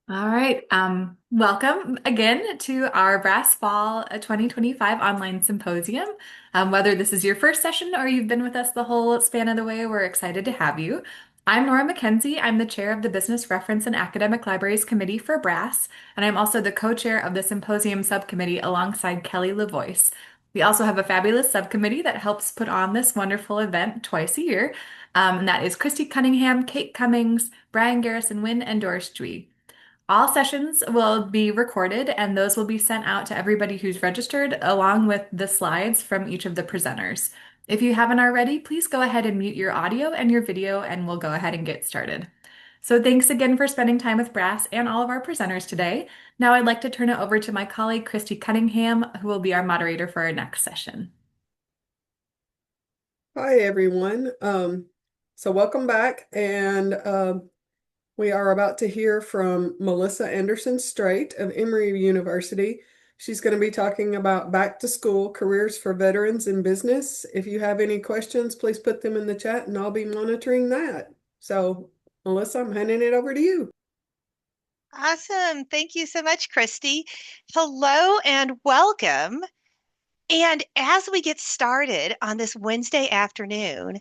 All right. Welcome again to our Brass Fall 2025 online symposium. Whether this is your first session or you've been with us the whole span of the way, we're excited to have you. I'm Nora McKenzie. I'm the chair of the Business Reference and Academic Libraries Committee for Brass, and I'm also the co-chair of the symposium subcommittee alongside Kelly LaVoice. We also have a fabulous subcommittee that helps put on this wonderful event twice a year, and that is Christy Cunningham, Kate Cummings, Brian Garrison Wynn, and Doris Dwee. All sessions will be recorded and those will be sent out to everybody who's registered, along with the slides from each of the presenters. If you haven't already, please go ahead and mute your audio and your video, and we'll go ahead and get started. So thanks again for spending time with Brass and all of our presenters today. Now I'd like to turn it over to my colleague, Christy Cunningham, who will be our moderator for our next session. Hi, everyone. So welcome back, and we are about to hear from Malisa Anderson-Strait of Emory University. She's going to be talking about back to school careers for veterans in business. If you have any questions, please put them in the chat, and I'll be monitoring that. So, Melissa, I'm handing it over to you. Awesome. Thank you so much, Christy. Hello and welcome. And as we get started on this Wednesday afternoon,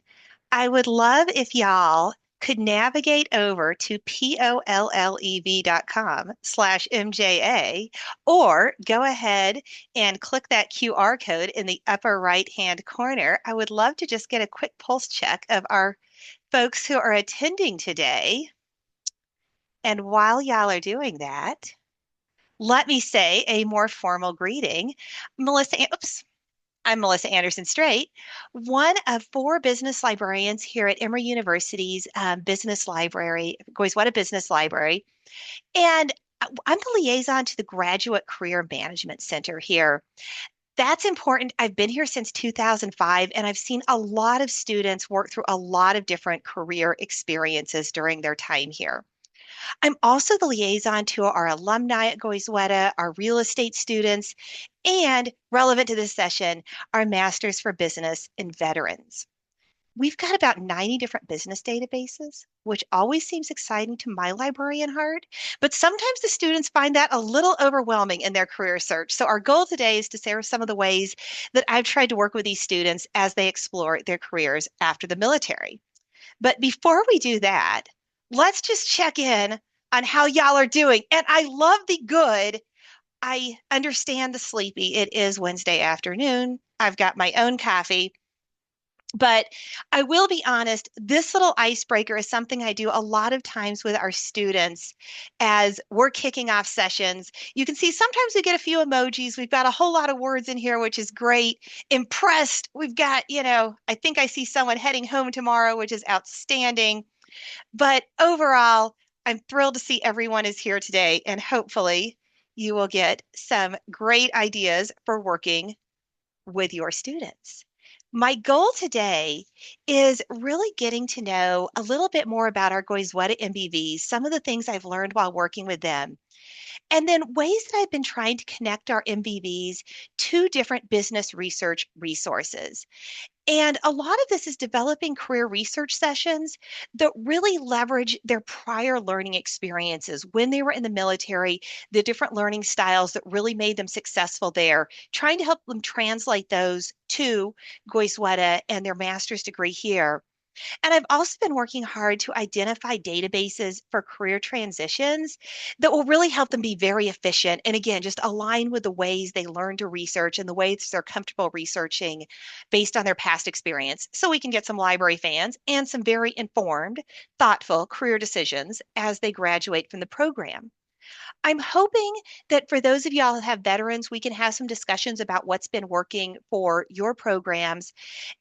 I would love if y'all could navigate over to pollev.com/MJA or go ahead and click that QR code in the upper right-hand corner. I would love to just get a quick pulse check of our folks who are attending today. And while y'all are doing that, let me say a more formal greeting. I'm Malisa Anderson-Strait, one of four business librarians here at Emory University's Business Library, Goizueta Business Library. And I'm the liaison to the Graduate Career Management Center here. That's important. I've been here since 2005, and I've seen a lot of students work through a lot of different career experiences during their time here. I'm also the liaison to our alumni at Goizueta, our real estate students, and relevant to this session, our Masters for Business and veterans. We've got about 90 different business databases, which always seems exciting to my librarian heart, but sometimes the students find that a little overwhelming in their career search. So our goal today is to share some of the ways that I've tried to work with these students as they explore their careers after the military. But before we do that, let's just check in on how y'all are doing. And I love the good. I understand the sleepy. It is Wednesday afternoon. I've got my own coffee. But I will be honest, this little icebreaker is something I do a lot of times with our students as we're kicking off sessions. You can see sometimes we get a few emojis. We've got a whole lot of words in here, which is great. Impressed. We've got, I think I see someone heading home tomorrow, which is outstanding. But overall, I'm thrilled to see everyone is here today, and hopefully you will get some great ideas for working with your students. My goal today is really getting to know a little bit more about our Goizueta MBVs, some of the things I've learned while working with them, and then ways that I've been trying to connect our MBVs to different business research resources. And a lot of this is developing career research sessions that really leverage their prior learning experiences when they were in the military, the different learning styles that really made them successful there, trying to help them translate those to Goizueta and their master's degree here. And I've also been working hard to identify databases for career transitions that will really help them be very efficient. And again, just align with the ways they learn to research and the ways they're comfortable researching based on their past experience. So we can get some library fans and some very informed, thoughtful career decisions as they graduate from the program. I'm hoping that for those of y'all that have veterans, we can have some discussions about what's been working for your programs.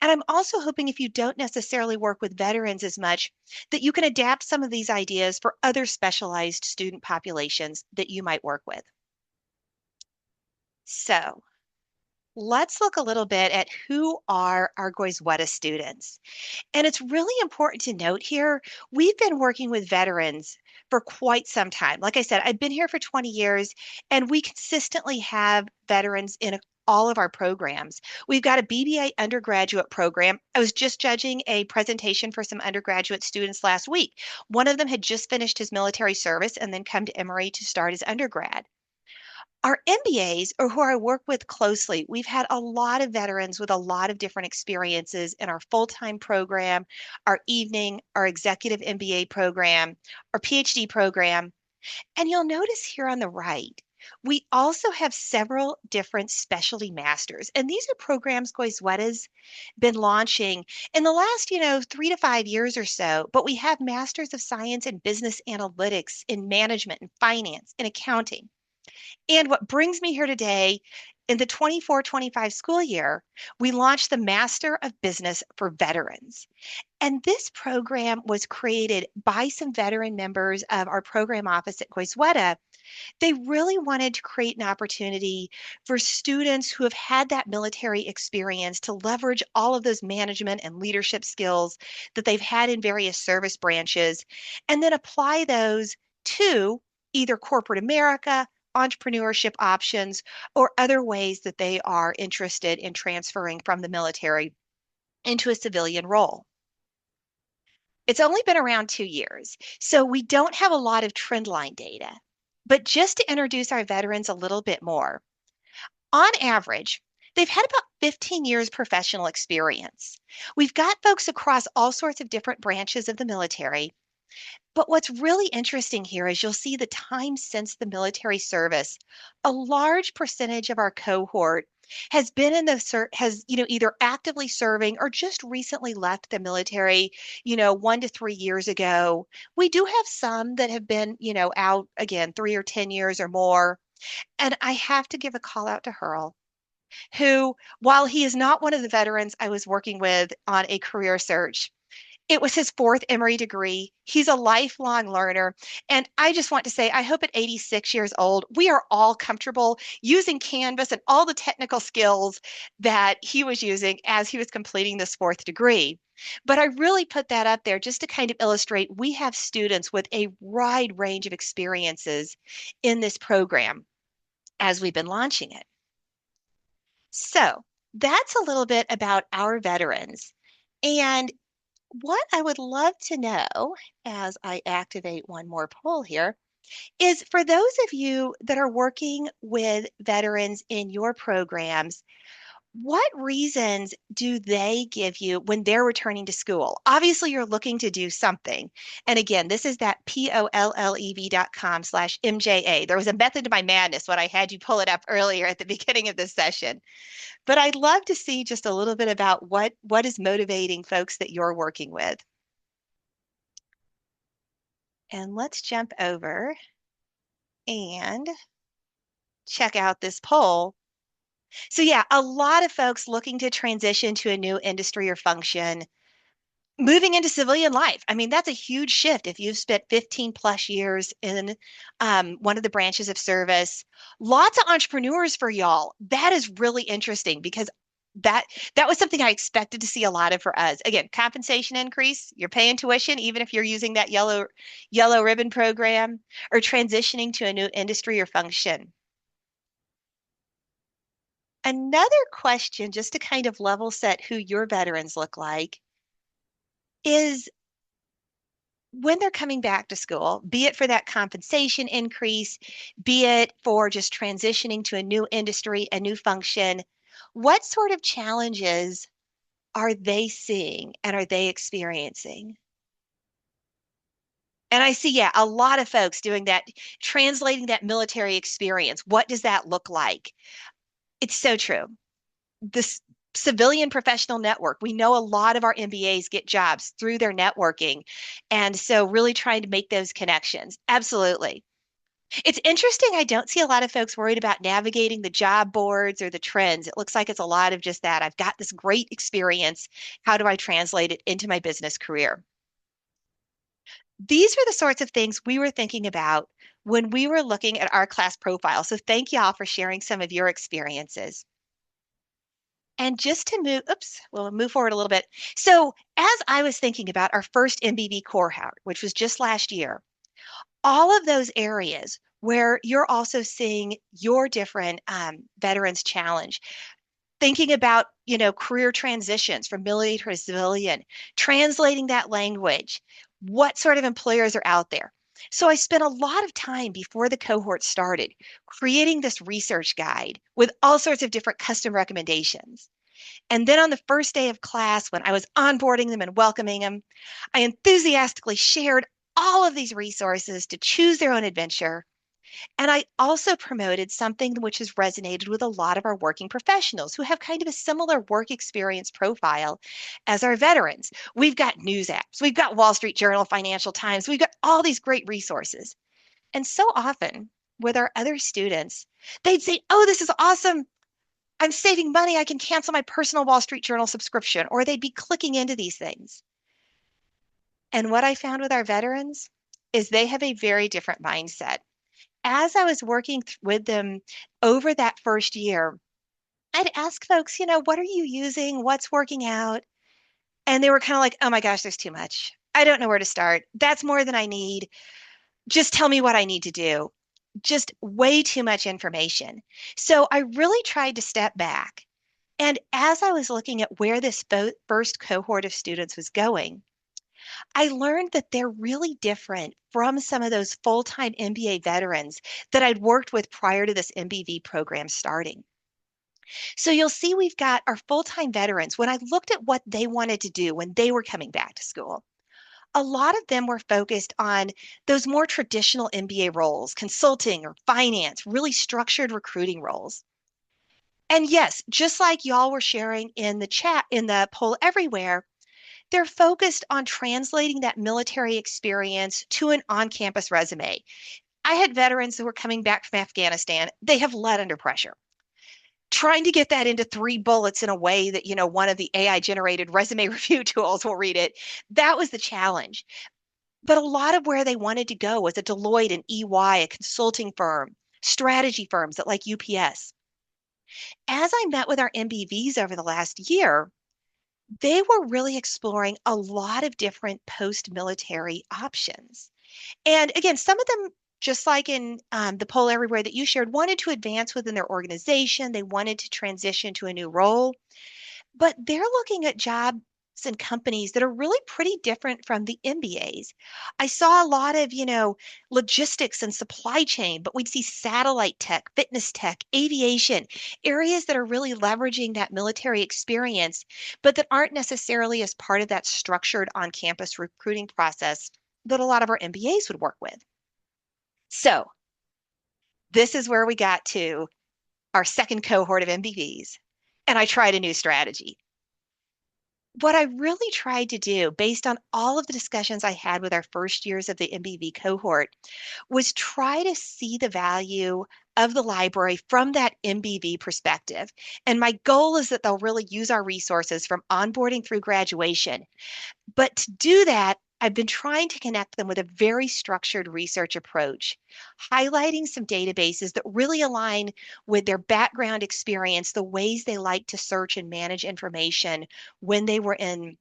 And I'm also hoping if you don't necessarily work with veterans as much, that you can adapt some of these ideas for other specialized student populations that you might work with. So let's look a little bit at who are our Goizueta students. And it's really important to note here, we've been working with veterans for quite some time. Like I said, I've been here for 20 years, and we consistently have veterans in all of our programs. We've got a BBA undergraduate program. I was just judging a presentation for some undergraduate students last week. One of them had just finished his military service and then come to Emory to start his undergrad. Our MBAs, or who I work with closely, we've had a lot of veterans with a lot of different experiences in our full-time program, our evening, our executive MBA program, our PhD program. And you'll notice here on the right, we also have several different specialty masters. And these are programs Goizueta's been launching in the last, 3 to 5 years or so. But we have Masters of Science in Business Analytics, in Management, in Finance, in Accounting. And what brings me here today, in the 24-25 school year, we launched the Master of Business for Veterans. And this program was created by some veteran members of our program office at Goizueta. They really wanted to create an opportunity for students who have had that military experience to leverage all of those management and leadership skills that they've had in various service branches, and then apply those to either corporate America, entrepreneurship options, or other ways that they are interested in transferring from the military into a civilian role. It's only been around 2 years, so we don't have a lot of trend line data. But just to introduce our veterans a little bit more, on average, they've had about 15 years professional experience. We've got folks across all sorts of different branches of the military. But what's really interesting here is you'll see the time since the military service. A large percentage of our cohort has been in the has either actively serving or just recently left the military 1 to 3 years ago. We do have some that have been out again 3 or 10 years or more. And I have to give a call out to Hurl, who, while he is not one of the veterans I was working with on a career search, it was his fourth Emory degree. He's a lifelong learner. And I just want to say, I hope at 86 years old, we are all comfortable using Canvas and all the technical skills that he was using as he was completing this fourth degree. But I really put that up there just to kind of illustrate we have students with a wide range of experiences in this program as we've been launching it. So that's a little bit about our veterans. And what I would love to know, as I activate one more poll here, is for those of you that are working with veterans in your programs, what reasons do they give you when they're returning to school? Obviously, you're looking to do something. And again, this is that POLLEV.com/MJA. There was a method to my madness when I had you pull it up earlier at the beginning of this session. But I'd love to see just a little bit about what is motivating folks that you're working with. And let's jump over and check out this poll. So yeah, a lot of folks looking to transition to a new industry or function, moving into civilian life. I mean, that's a huge shift if you've spent 15 plus years in one of the branches of service. Lots of entrepreneurs for y'all. That is really interesting because that that was something I expected to see a lot of for us. Again, compensation increase, you're paying tuition, even if you're using that yellow ribbon program, or transitioning to a new industry or function. Another question, just to kind of level set who your veterans look like, is when they're coming back to school, be it for that compensation increase, be it for just transitioning to a new industry, a new function, what sort of challenges are they seeing and are they experiencing? And I see, yeah, a lot of folks doing that, translating that military experience. What does that look like? It's so true. This civilian professional network, we know a lot of our MBAs get jobs through their networking. And so really trying to make those connections. Absolutely. It's interesting. I don't see a lot of folks worried about navigating the job boards or the trends. It looks like it's a lot of just that. I've got this great experience. How do I translate it into my business career? These were the sorts of things we were thinking about when we were looking at our class profile. So thank you all for sharing some of your experiences. And just to move, oops, we'll move forward a little bit. So as I was thinking about our first MBB cohort, which was just last year, all of those areas where you're also seeing your different veterans challenge, thinking about, career transitions from military to civilian, translating that language, what sort of employers are out there. So I spent a lot of time before the cohort started creating this research guide with all sorts of different custom recommendations. And then on the first day of class, when I was onboarding them and welcoming them, I enthusiastically shared all of these resources to choose their own adventure. And I also promoted something which has resonated with a lot of our working professionals who have kind of a similar work experience profile as our veterans. We've got news apps, we've got Wall Street Journal, Financial Times, we've got all these great resources. And so often with our other students, they'd say, "Oh, this is awesome. I'm saving money. I can cancel my personal Wall Street Journal subscription." Or they'd be clicking into these things. And what I found with our veterans is they have a very different mindset. As I was working with them over that first year, I'd ask folks, what are you using? What's working out? And they were kind of like, "Oh my gosh, there's too much. I don't know where to start. That's more than I need. Just tell me what I need to do." Just way too much information. So I really tried to step back. And as I was looking at where this first cohort of students was going, I learned that they're really different from some of those full-time MBA veterans that I'd worked with prior to this MBV program starting. So you'll see we've got our full-time veterans. When I looked at what they wanted to do when they were coming back to school, a lot of them were focused on those more traditional MBA roles, consulting or finance, really structured recruiting roles. And yes, just like y'all were sharing in the chat, in the poll everywhere, they're focused on translating that military experience to an on campus resume. I had veterans who were coming back from Afghanistan. They have led under pressure. Trying to get that into 3 bullets in a way that, one of the AI generated resume review tools will read it, that was the challenge. But a lot of where they wanted to go was a Deloitte and EY, a consulting firm, strategy firms that like UPS. As I met with our MBVs over the last year, they were really exploring a lot of different post-military options. And again, some of them, just like in the poll everywhere that you shared, wanted to advance within their organization. They wanted to transition to a new role, but they're looking at jobs and companies that are really pretty different from the MBAs. I saw a lot of, logistics and supply chain, but we'd see satellite tech, fitness tech, aviation, areas that are really leveraging that military experience, but that aren't necessarily as part of that structured on-campus recruiting process that a lot of our MBAs would work with. So this is where we got to our second cohort of MBVs, and I tried a new strategy. What I really tried to do, based on all of the discussions I had with our first years of the MBV cohort, was try to see the value of the library from that MBV perspective. And my goal is that they'll really use our resources from onboarding through graduation. But to do that, I've been trying to connect them with a very structured research approach, highlighting some databases that really align with their background experience, the ways they like to search and manage information when they were in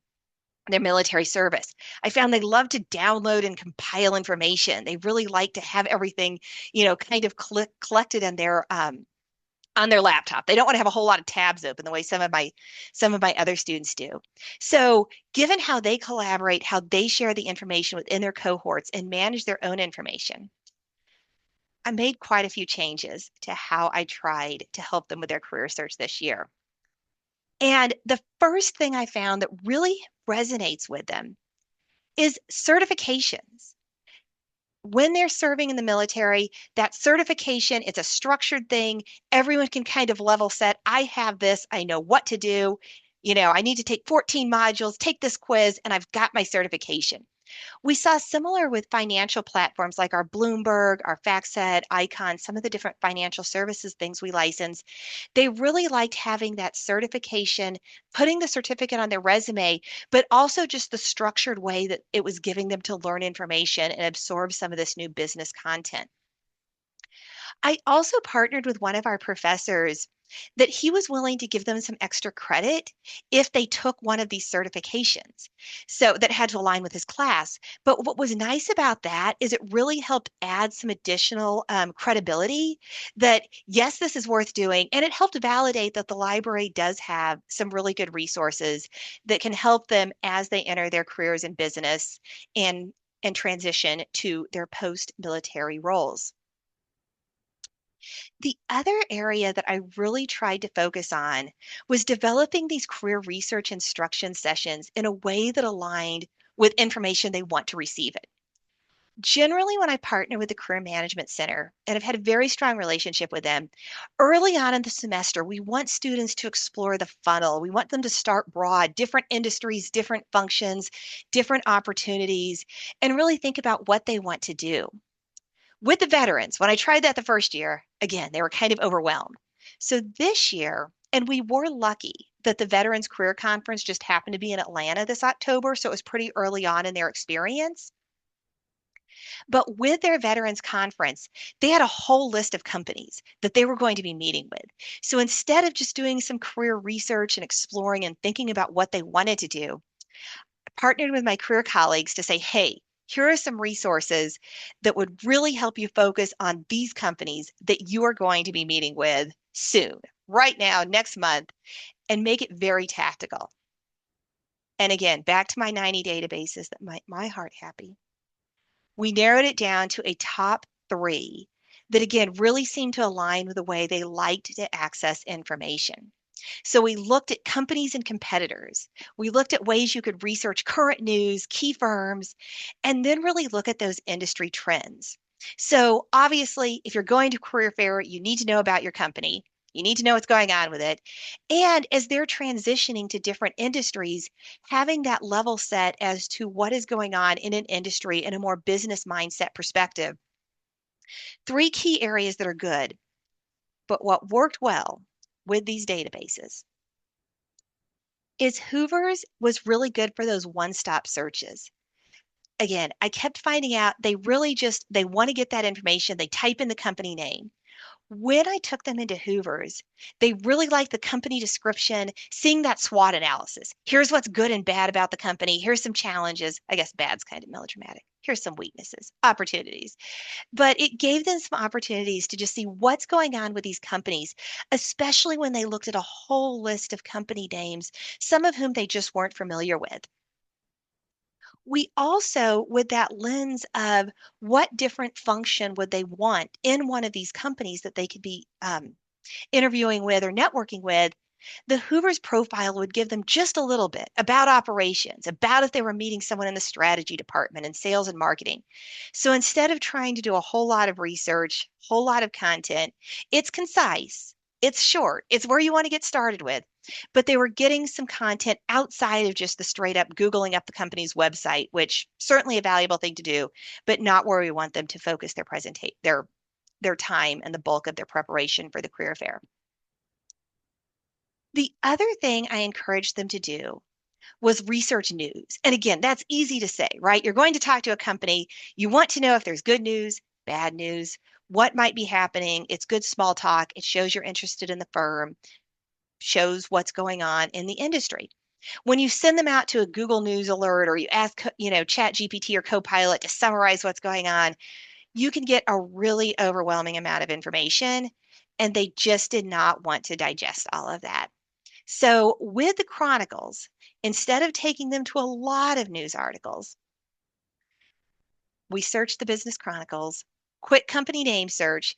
their military service. I found they love to download and compile information. They really like to have everything, kind of collected in their on their laptop. They don't want to have a whole lot of tabs open the way some of my other students do. So, given how they collaborate, how they share the information within their cohorts and manage their own information, I made quite a few changes to how I tried to help them with their career search this year. And the first thing I found that really resonates with them is certifications. When they're serving in the military, that certification, it's a structured thing. Everyone can kind of level set. I have this, I know what to do. I need to take 14 modules, take this quiz, and I've got my certification. We saw similar with financial platforms like our Bloomberg, our FactSet, Icon, some of the different financial services things we license. They really liked having that certification, putting the certificate on their resume, but also just the structured way that it was giving them to learn information and absorb some of this new business content. I also partnered with one of our professors that he was willing to give them some extra credit if they took one of these certifications. So that had to align with his class. But what was nice about that is it really helped add some additional credibility that, yes, this is worth doing. And it helped validate that the library does have some really good resources that can help them as they enter their careers in business and transition to their post-military roles. The other area that I really tried to focus on was developing these career research instruction sessions in a way that aligned with information they want to receive it. Generally, when I partner with the Career Management Center, and I've had a very strong relationship with them, early on in the semester, we want students to explore the funnel. We want them to start broad, different industries, different functions, different opportunities, and really think about what they want to do. With the veterans, when I tried that the first year, again, they were kind of overwhelmed. So this year, and we were lucky that the Veterans Career Conference just happened to be in Atlanta this October, so it was pretty early on in their experience. But with their Veterans Conference, they had a whole list of companies that they were going to be meeting with. So instead of just doing some career research and exploring and thinking about what they wanted to do, partnered with my career colleagues to say, hey, here are some resources that would really help you focus on these companies that you are going to be meeting with soon, right now, next month, and make it very tactical. And again, back to my 90 databases that make my heart happy. We narrowed it down to a top 3 that, again, really seemed to align with the way they liked to access information. So we looked at companies and competitors. We looked at ways you could research current news, key firms, and then really look at those industry trends. So obviously, if you're going to career fair, you need to know about your company. You need to know what's going on with it. And as they're transitioning to different industries, having that level set as to what is going on in an industry in a more business mindset perspective. 3 key areas that are good, but what worked well with these databases is Hoover's was really good for those one-stop searches. Again, I kept finding out they really just they want to get that information. They type in the company name. When I took them into Hoover's, they really liked the company description, seeing that SWOT analysis. Here's what's good and bad about the company. Here's some challenges. I guess bad's kind of melodramatic. Here's some weaknesses, opportunities. But it gave them some opportunities to just see what's going on with these companies, especially when they looked at a whole list of company names, some of whom they just weren't familiar with. We also, with that lens of what different function would they want in one of these companies that they could be interviewing with or networking with, the Hoover's profile would give them just a little bit about operations, about if they were meeting someone in the strategy department and sales and marketing. So instead of trying to do a whole lot of research, whole lot of content, it's concise, it's short, it's where you want to get started with. But they were getting some content outside of just the straight up Googling up the company's website, which certainly a valuable thing to do, but not where we want them to focus their presentation, their time and the bulk of their preparation for the career fair. The other thing I encouraged them to do was research news. And again, that's easy to say, right? You're going to talk to a company. You want to know if there's good news, bad news, what might be happening. It's good small talk. It shows you're interested in the firm, shows what's going on in the industry. When you send them out to a Google News alert or you ask, Chat GPT or Copilot to summarize what's going on, you can get a really overwhelming amount of information, and they just did not want to digest all of that. So with the Chronicles, instead of taking them to a lot of news articles, we searched the Business Chronicles, quick company name search,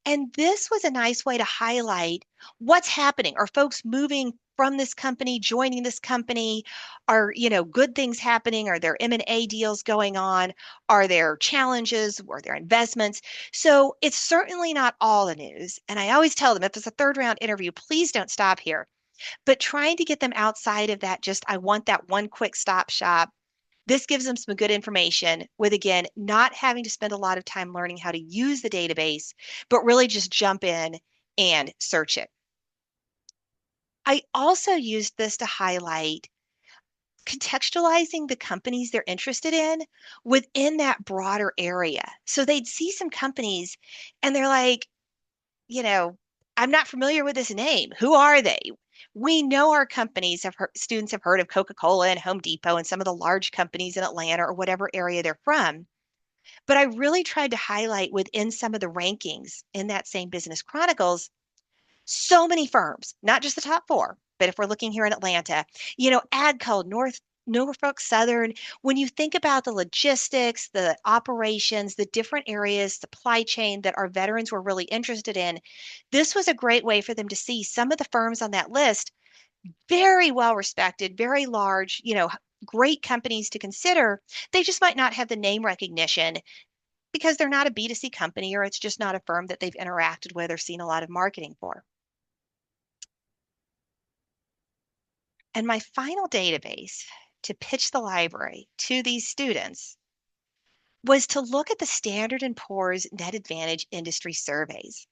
and this was a nice way to highlight what's happening. Are folks moving from this company, joining this company? Are, good things happening? Are there M&A deals going on? Are there challenges? Are there investments? So it's certainly not all the news. And I always tell them if it's a third round interview, please don't stop here. But trying to get them outside of that, just I want that one quick stop shop. This gives them some good information with, again, not having to spend a lot of time learning how to use the database, but really just jump in and search it. I also used this to highlight contextualizing the companies they're interested in within that broader area. So they'd see some companies and they're like, you know, I'm not familiar with this name. Who are they? We know our companies have heard, students have heard of Coca-Cola and Home Depot and some of the large companies in Atlanta or whatever area they're from. But I really tried to highlight within some of the rankings in that same Business Chronicles so many firms, not just the top four, but if we're looking here in Atlanta, AGCO, Norfolk Southern, when you think about the logistics, the operations, the different areas, supply chain that our veterans were really interested in, this was a great way for them to see some of the firms on that list, very well respected, very large, great companies to consider. They just might not have the name recognition because they're not a B2C company or it's just not a firm that they've interacted with or seen a lot of marketing for. And my final database to pitch the library to these students was to look at the Standard & Poor's Net Advantage industry surveys.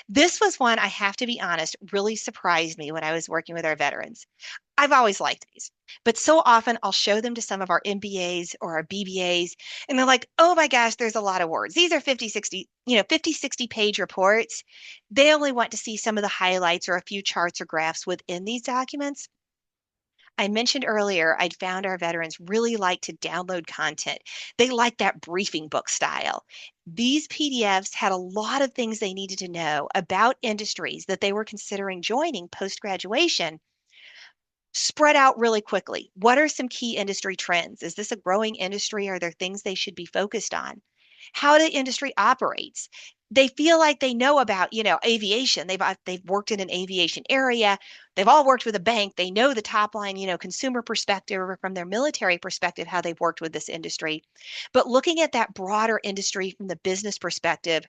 This was one, I have to be honest, really surprised me when I was working with our veterans. I've always liked these, but so often I'll show them to some of our MBAs or our BBAs, and they're like, oh my gosh, there's a lot of words. These are 50, 60, 50, 60 page reports. They only want to see some of the highlights or a few charts or graphs within these documents. I mentioned earlier, I'd found our veterans really like to download content. They like that briefing book style. These PDFs had a lot of things they needed to know about industries that they were considering joining post graduation spread out really quickly. What are some key industry trends? Is this a growing industry? Are there things they should be focused on? How the industry operates? They feel like they know about, aviation. They've worked in an aviation area. They've all worked with a bank. They know the top line, consumer perspective or from their military perspective, how they've worked with this industry. But looking at that broader industry from the business perspective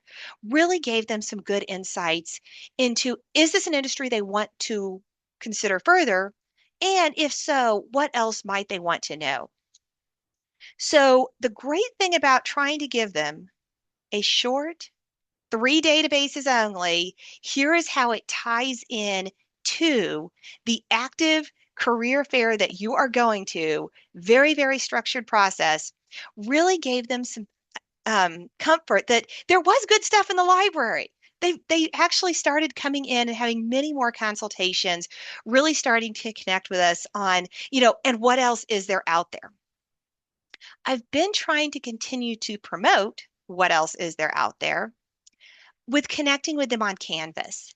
really gave them some good insights into, is this an industry they want to consider further? And if so, what else might they want to know? So, the great thing about trying to give them a short, three databases only, here is how it ties in to the active career fair that you are going to, very, very structured process, really gave them some comfort that there was good stuff in the library. They actually started coming in and having many more consultations, really starting to connect with us on, and what else is there out there? I've been trying to continue to promote what else is there out there with connecting with them on Canvas.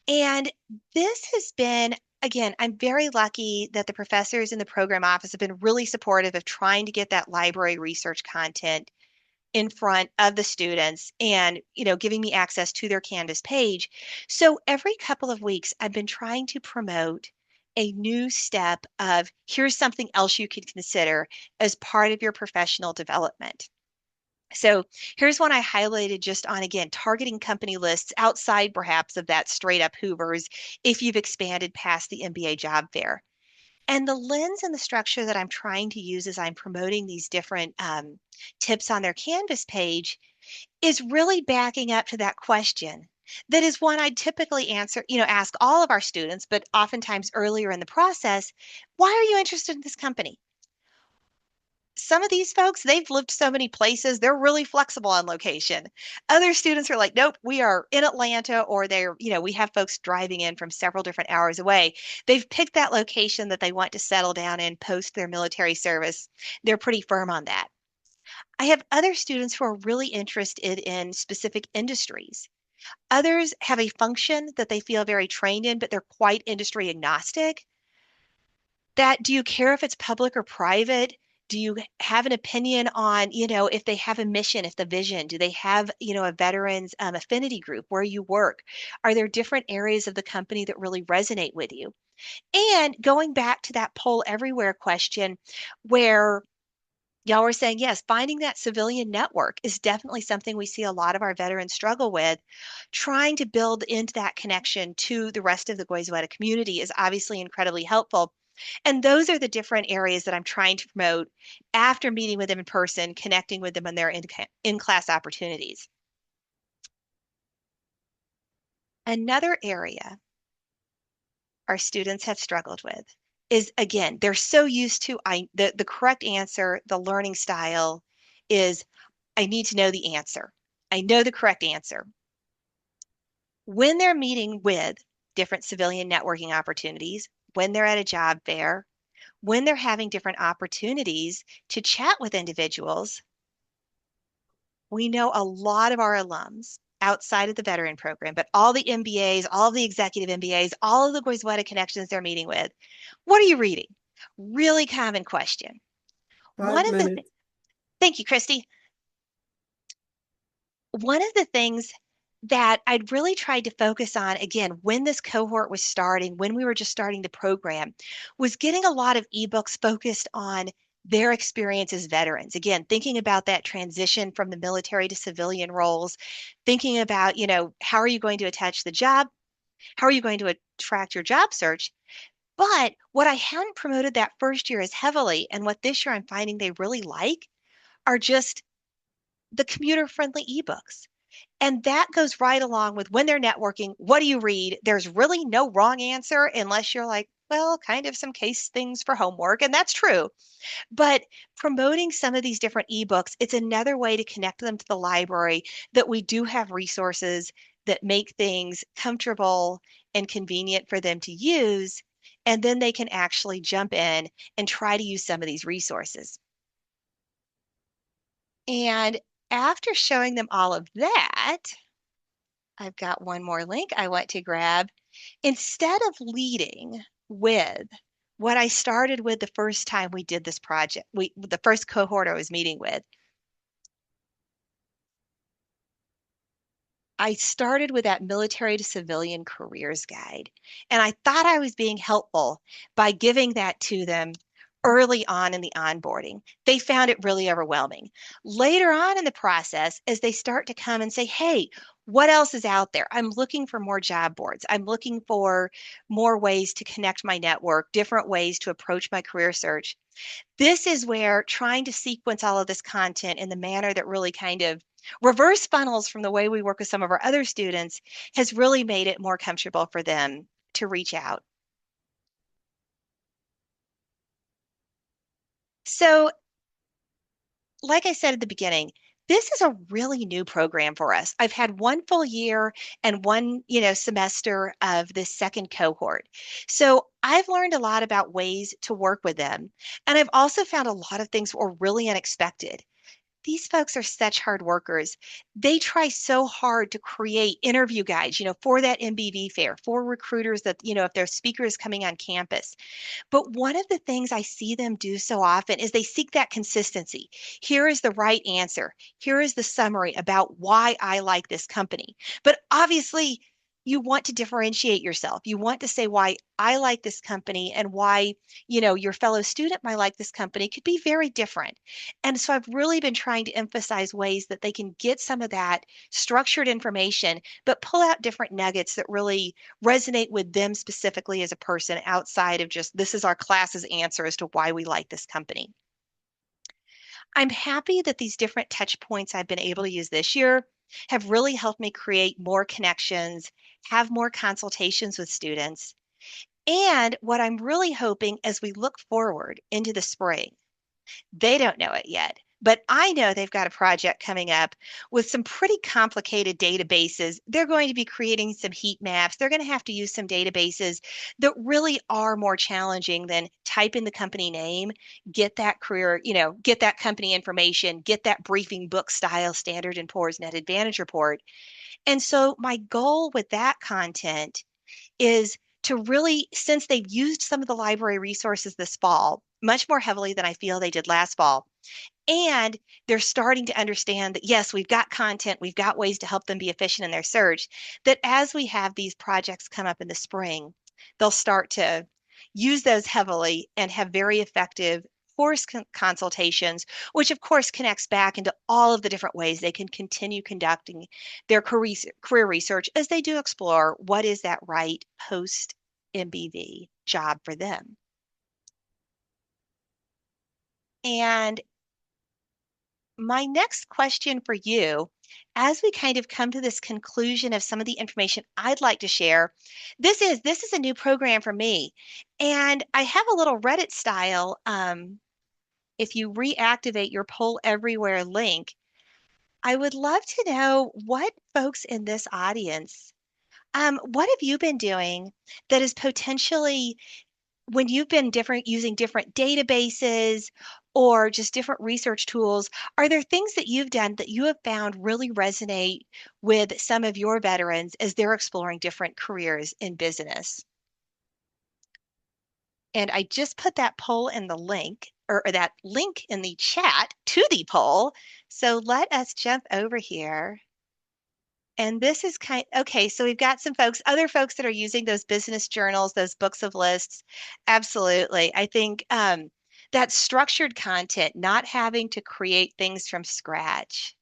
And this has been, again, I'm very lucky that the professors in the program office have been really supportive of trying to get that library research content in front of the students and giving me access to their Canvas page. So every couple of weeks I've been trying to promote a new step of here's something else you could consider as part of your professional development. So here's one I highlighted just on, again, targeting company lists outside perhaps of that straight up Hoovers if you've expanded past the MBA job fair. And the lens and the structure that I'm trying to use as I'm promoting these different tips on their Canvas page is really backing up to that question. That is one I'd typically answer, ask all of our students, but oftentimes earlier in the process, why are you interested in this company? Some of these folks, they've lived so many places, they're really flexible on location. Other students are like, nope, we are in Atlanta, or we have folks driving in from several different hours away. They've picked that location that they want to settle down in post their military service. They're pretty firm on that. I have other students who are really interested in specific industries. Others have a function that they feel very trained in, but they're quite industry agnostic. That do you care if it's public or private? Do you have an opinion on, if they have a mission, if the vision, do they have, a veterans affinity group where you work? Are there different areas of the company that really resonate with you? And going back to that poll everywhere question where y'all were saying, yes, finding that civilian network is definitely something we see a lot of our veterans struggle with. Trying to build into that connection to the rest of the Goizueta community is obviously incredibly helpful. And those are the different areas that I'm trying to promote after meeting with them in person, connecting with them on their in-class opportunities. Another area our students have struggled with is, again, they're so used to the correct answer, the learning style is I need to know the answer. I know the correct answer. when they're meeting with different civilian networking opportunities, when they're at a job fair, when they're having different opportunities to chat with individuals. We know a lot of our alums outside of the veteran program, but all the MBAs, all of the executive MBAs, all of the Goizueta connections they're meeting with. What are you reading? Really common question. One Five of the minutes. Thank you, Christy. One of the things that I'd really tried to focus on, again, when this cohort was starting, when we were just starting the program, was getting a lot of ebooks focused on their experience as veterans. Again, thinking about that transition from the military to civilian roles, thinking about, how are you going to attach the job? How are you going to attract your job search? But what I hadn't promoted that first year as heavily, and what this year I'm finding they really like, are just the commuter friendly ebooks. And that goes right along with when they're networking. What do you read? There's really no wrong answer unless you're like, well, kind of some case things for homework. And that's true. But promoting some of these different ebooks, it's another way to connect them to the library that we do have resources that make things comfortable and convenient for them to use. And then they can actually jump in and try to use some of these resources. And after showing them all of that, I've got one more link I want to grab. Instead of leading with what I started with the first time we did this project, the first cohort I was meeting with, I started with that military to civilian careers guide. And I thought I was being helpful by giving that to them early on in the onboarding. They found it really overwhelming. Later on in the process, as they start to come and say, hey, what else is out there? I'm looking for more job boards. I'm looking for more ways to connect my network, different ways to approach my career search. This is where trying to sequence all of this content in the manner that really kind of reverse funnels from the way we work with some of our other students has really made it more comfortable for them to reach out. So, like I said at the beginning, this is a really new program for us. I've had one full year and one, semester of this second cohort. So I've learned a lot about ways to work with them. And I've also found a lot of things were really unexpected. These folks are such hard workers. They try so hard to create interview guides, for that MBV fair, for recruiters that, if their speaker is coming on campus. But one of the things I see them do so often is they seek that consistency. Here is the right answer. Here is the summary about why I like this company. But obviously, you want to differentiate yourself. You want to say why I like this company and why, your fellow student might like this company could be very different. And so I've really been trying to emphasize ways that they can get some of that structured information, but pull out different nuggets that really resonate with them specifically as a person outside of just this is our class's answer as to why we like this company. I'm happy that these different touch points I've been able to use this year have really helped me create more connections, have more consultations with students. And what I'm really hoping as we look forward into the spring, they don't know it yet, but I know they've got a project coming up with some pretty complicated databases. They're going to be creating some heat maps. They're going to have to use some databases that really are more challenging than type in the company name, get that career, get that company information, get that briefing book style Standard and Poor's Net Advantage report. And so my goal with that content is to really, since they've used some of the library resources this fall, much more heavily than I feel they did last fall, and they're starting to understand that, yes, we've got content, we've got ways to help them be efficient in their search, that as we have these projects come up in the spring, they'll start to use those heavily and have very effective course consultations, which of course connects back into all of the different ways they can continue conducting their career research as they do explore what is that right post MBV job for them. And my next question for you, as we kind of come to this conclusion of some of the information I'd like to share, this is a new program for me, and I have a little Reddit style. If you reactivate your poll everywhere link, I would love to know what folks in this audience What have you been doing that is potentially when you've been different using different databases or just different research tools, are there things that you've done that you have found really resonate with some of your veterans as they're exploring different careers in business? And I just put that poll in the link or that link in the chat to the poll. So let us jump over here. And this is okay. So we've got some other folks that are using those business journals, those books of lists. Absolutely. I think that structured content, not having to create things from scratch.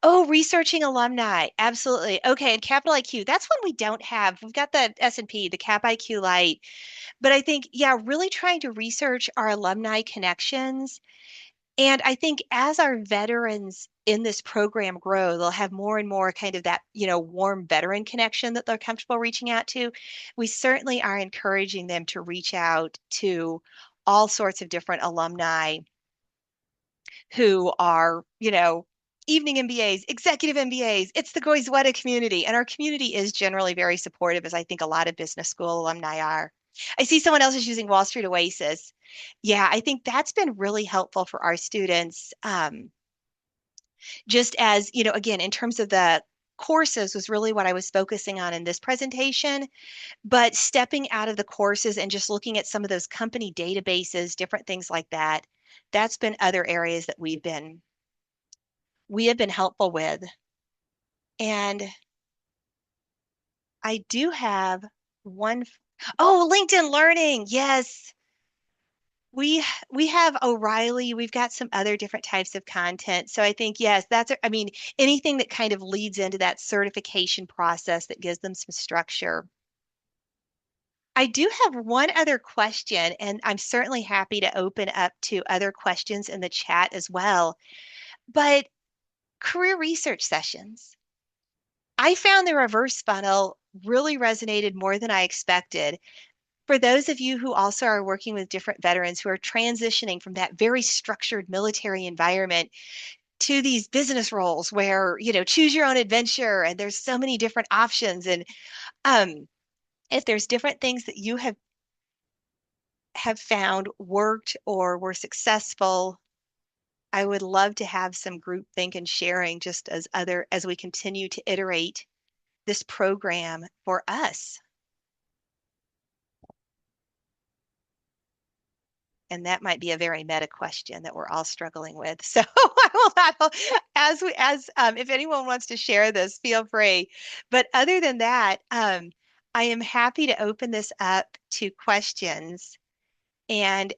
Oh, researching alumni. Absolutely. Okay. And Capital IQ, that's one we don't have. We've got the S&P, the Cap IQ Lite. But I think, yeah, really trying to research our alumni connections. And I think as our veterans in this program grow, they'll have more and more kind of that, warm veteran connection that they're comfortable reaching out to. We certainly are encouraging them to reach out to all sorts of different alumni who are, evening MBAs, executive MBAs. It's the Goizueta community, and our community is generally very supportive, as I think a lot of business school alumni are. I see someone else is using Wall Street Oasis. Yeah, I think that's been really helpful for our students. Just as, again, in terms of the courses was really what I was focusing on in this presentation, but stepping out of the courses and just looking at some of those company databases, different things like that, that's been other areas that we have been helpful with. And I do have one. Oh, LinkedIn Learning. Yes. We have O'Reilly. We've got some other different types of content. So I think, yes, I mean, anything that kind of leads into that certification process that gives them some structure. I do have one other question, and I'm certainly happy to open up to other questions in the chat as well. But career research sessions. I found the reverse funnel really resonated more than I expected. For those of you who also are working with different veterans who are transitioning from that very structured military environment to these business roles where, choose your own adventure and there's so many different options. And um, if there's different things that you have found worked or were successful, I would love to have some group think and sharing just as we continue to iterate this program for us. And that might be a very meta question that we're all struggling with. So I will not, if anyone wants to share this, feel free. But other than that, I am happy to open this up to questions. And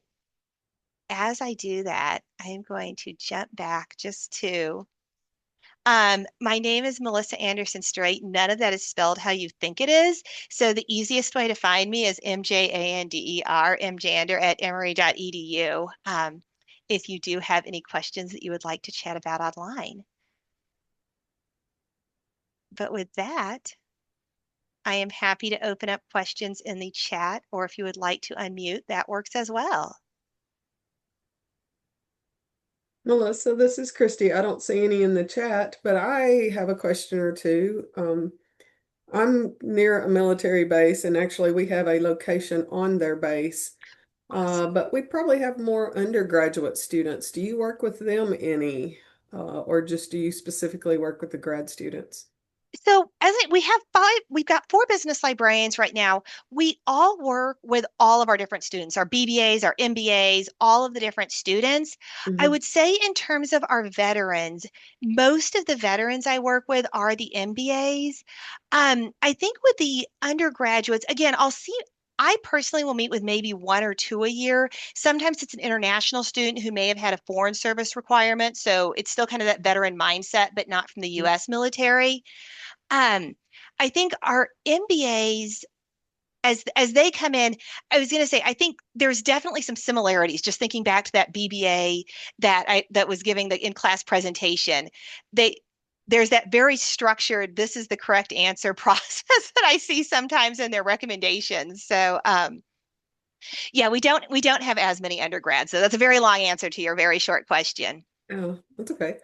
as I do that, I am going to jump back just to my name is Malisa Anderson-Strait. None of that is spelled how you think it is. So the easiest way to find me is MJANDER, mjander at emory.edu. If you do have any questions that you would like to chat about online. But with that, I am happy to open up questions in the chat, or if you would like to unmute, that works as well. Melissa, this is Christy. I don't see any in the chat, but I have a question or two. I'm near a military base, and actually, we have a location on their base. Awesome. But we probably have more undergraduate students. Do you work with them any, or just do you specifically work with the grad students? So we've got four business librarians right now. We all work with all of our different students, our BBAs, our MBAs, all of the different students. I Hmm. would say in terms of our veterans, most of the veterans I work with are the MBAs. I think with the undergraduates, again, I personally will meet with maybe one or two a year. Sometimes it's an international student who may have had a foreign service requirement. So it's still kind of that veteran mindset, but not from the US military. Um, I think our MBAs, as they come in, I was going to say, I think there's definitely some similarities. Just thinking back to that BBA that was giving the in-class presentation, they there's that very structured, this is the correct answer process that I see sometimes in their recommendations. So yeah, we don't have as many undergrads. So that's a very long answer to your very short question. Oh, that's okay.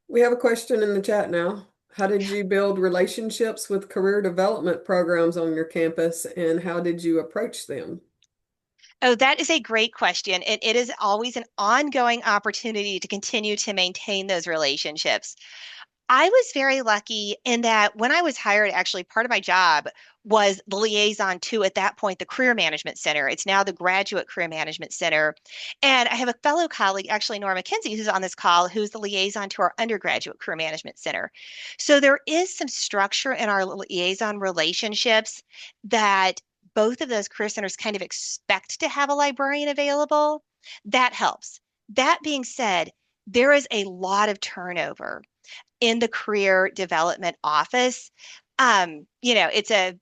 We have a question in the chat now. How did you build relationships with career development programs on your campus, and how did you approach them? Oh, that is a great question. And it is always an ongoing opportunity to continue to maintain those relationships. I was very lucky in that when I was hired, actually, part of my job was the liaison to, at that point, the Career Management Center. It's now the Graduate Career Management Center. And I have a fellow colleague, actually, Nora McKenzie, who's on this call, who's the liaison to our Undergraduate Career Management Center. So there is some structure in our liaison relationships that both of those career centers kind of expect to have a librarian available. That helps. That being said, there is a lot of turnover in the career development office. It's a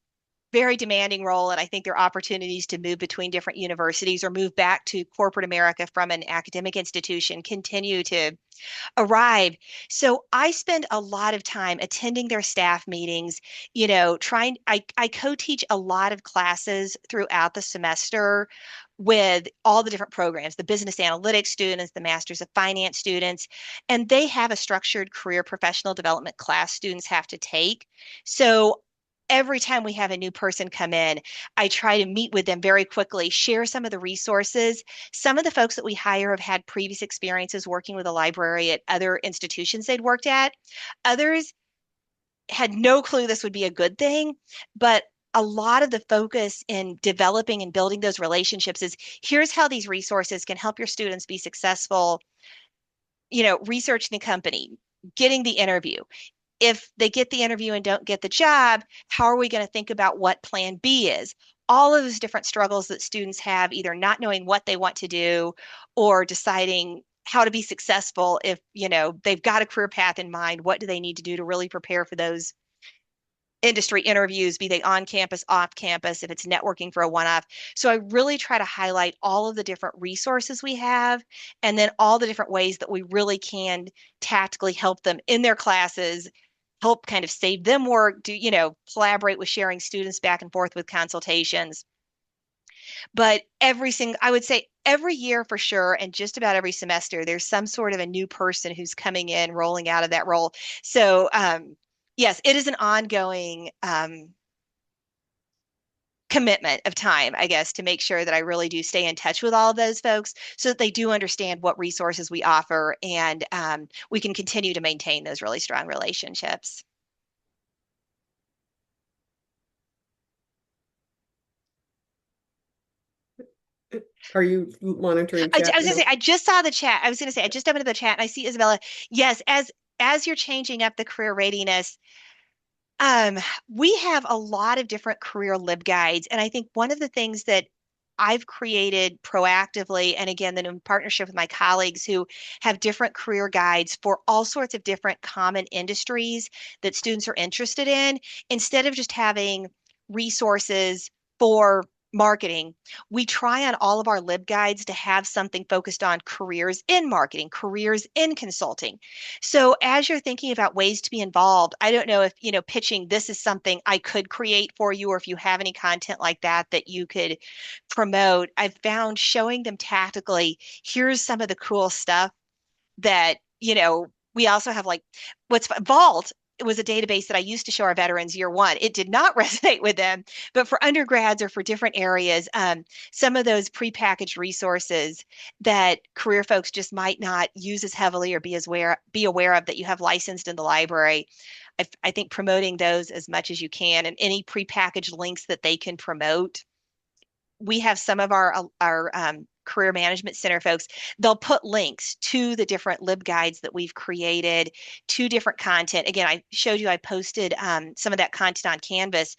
very demanding role, and I think there are opportunities to move between different universities or move back to corporate America from an academic institution, continue to arrive. So I spend a lot of time attending their staff meetings, I co-teach a lot of classes throughout the semester with all the different programs, the business analytics students, the Masters of Finance students, and they have a structured career professional development class students have to take. So every time we have a new person come in, I try to meet with them very quickly, share some of the resources. Some of the folks that we hire have had previous experiences working with a library at other institutions they'd worked at. Others had no clue this would be a good thing, but a lot of the focus in developing and building those relationships is here's how these resources can help your students be successful, researching the company, getting the interview. If they get the interview and don't get the job, how are we going to think about what plan B is? All of those different struggles that students have, either not knowing what they want to do or deciding how to be successful if, they've got a career path in mind, what do they need to do to really prepare for those industry interviews, be they on campus, off campus, if it's networking for a one-off. So I really try to highlight all of the different resources we have and then all the different ways that we really can tactically help them in their classes, help kind of save them work, collaborate with sharing students back and forth with consultations. But I would say every year for sure, and just about every semester, there's some sort of a new person who's coming in, rolling out of that role. So, yes, it is an ongoing commitment of time, I guess, to make sure that I really do stay in touch with all of those folks so that they do understand what resources we offer and we can continue to maintain those really strong relationships. Are you monitoring I chat was going to now? say, I just saw the chat. I was going to say, I just opened the chat and I see Isabella. Yes, as you're changing up the career readiness, Um, we have a lot of different career lib guides, and I think one of the things that I've created proactively, and again, then in partnership with my colleagues who have different career guides for all sorts of different common industries that students are interested in, instead of just having resources for marketing, we try on all of our lib guides to have something focused on careers in marketing, careers in consulting. So as you're thinking about ways to be involved, I don't know if, pitching this is something I could create for you, or if you have any content like that that you could promote. I've found showing them tactically, here's some of the cool stuff that, we also have like what's Vault. It was a database that I used to show our veterans year one. It did not resonate with them, but for undergrads or for different areas, some of those prepackaged resources that career folks just might not use as heavily or be aware of that you have licensed in the library. I think promoting those as much as you can and any prepackaged links that they can promote. We have some of our career management center folks, they'll put links to the different lib guides that we've created, to different content. Again, I showed you I posted some of that content on Canvas,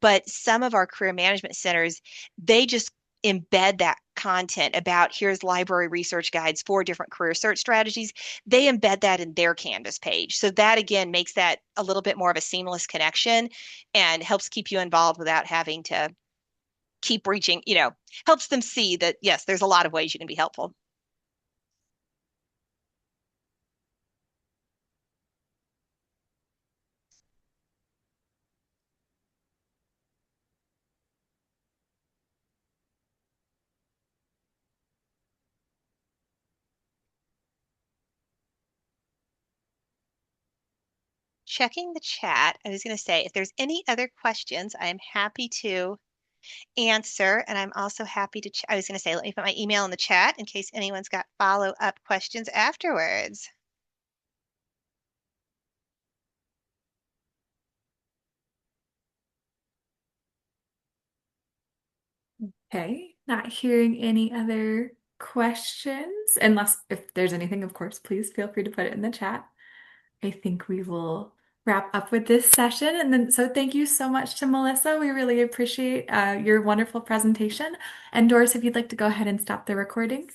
but some of our career management centers, they just embed that content about here's library research guides for different career search strategies. They embed that in their Canvas page. So that again makes that a little bit more of a seamless connection and helps keep you involved without having to keep reaching, helps them see that, yes, there's a lot of ways you can be helpful. checking the chat. I was going to say, if there's any other questions, I'm happy to answer. And I'm also happy to, I was going to say, let me put my email in the chat in case anyone's got follow-up questions afterwards. Okay, not hearing any other questions, unless if there's anything, of course, please feel free to put it in the chat. I think we will wrap up with this session. And then, so thank you so much to Melissa. We really appreciate your wonderful presentation. And Doris, if you'd like to go ahead and stop the recording.